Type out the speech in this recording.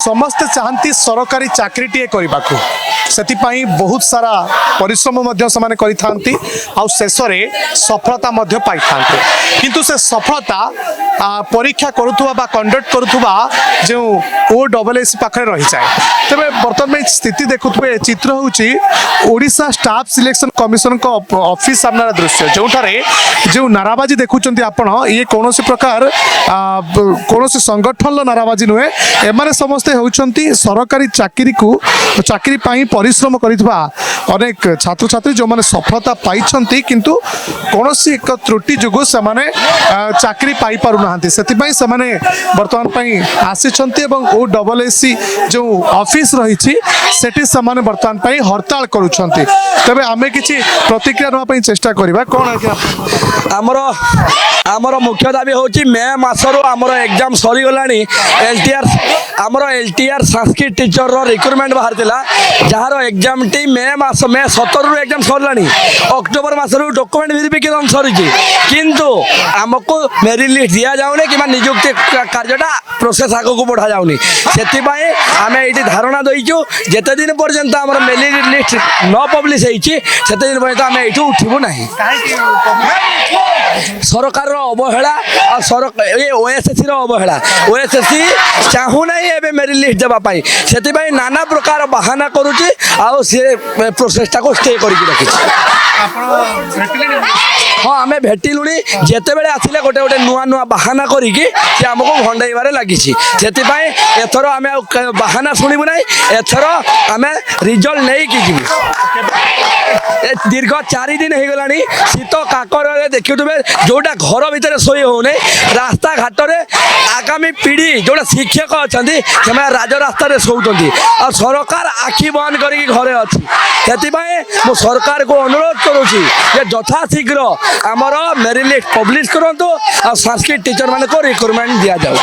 समस्ते चाहती सरकारी चाकरीटे करने से बहुत सारा परिश्रम शेष में सफलता पाई किंतु से सफलता परीक्षा करुवा कंडक्ट करुवा जो OSS पाखे रही जाए तेज बर्तमान में स्थिति देखुए चित्र हूँ Odisha staff selection commission office सामना दृश्य जो जो नाराबाजी देखुं आपण ये कौन प्रकार कौन संगठन नाराबाजी नुहे एमाने समस्ते होती सरकारी चाकरी पाई परिश्रम करिथबा अनेक छात्र छात्री जो माने सफलता पाई किंतु कौन एक त्रुटि जुगु से चाकरी पाई पारु नाहंती सेतिपई से वर्तमान पाई आसीछंती एवं OSS जो ऑफिस रही सेठी से वर्तमान पाई हड़ताल करूछंती तबे आमे किछि प्रतिक्रिया नवा पई चेष्टा करबा कोन आमर मुख्य दाबी होची मे मासरो आमर एग्जाम सरी गलानी LTR संस्कृत टीचर रो रिक्रूटमेंट बाहर थिला जहार एग्जाम टी मे 17 रु एग्जाम सरलानी अक्टोबर मासरो डॉक्यूमेंट वेरिफिकेशन सरी किंतु हमको मेरिट लिस्ट दिया जाउने कि नियुक्ति कार्यटा प्रोसेस आगो को बढ़ा जाउनी सेति पई आमे एठी धारणा दैछु जेते दिन पर्यंत हमर मेरिट लिस्ट न पब्लिश हेछि सेते दिन पर्यंत आमे एठू उठिबो नाही सरकार अवहेला ये OSS अवहेला OSS चाहू ना एबे मेरी लिस्ट देवाई से नाना प्रकार बाहाना करुच्ची आउ सी प्रोसेसटा को स्टे करके रखी हाँ आम भेटिलु जिते बड़े आसिले गोटे गोटे नुआ नुआ बाहाना करिकी आमको भंडाइबार लगी एथर आम बाहाना शुणु ना एथर आम रिजल्ट नहीं कि दीर्घ 4 दिन हो गला शीत काकर देखुवे जोटा घर भितर शोई होने रास्ता घाट आगामी पीढ़ी जोटा शिक्षक अच्छा से राजरास्ता शोचती और सरकार आखि बंद करके घरे अच्छी से सरकार को अनुरोध करुँची यथाशीघ्र आमर मेरिट लिस्ट पब्लिश करूँ और संस्कृत टीचर मान रिक्रूटमेंट दि जाऊ।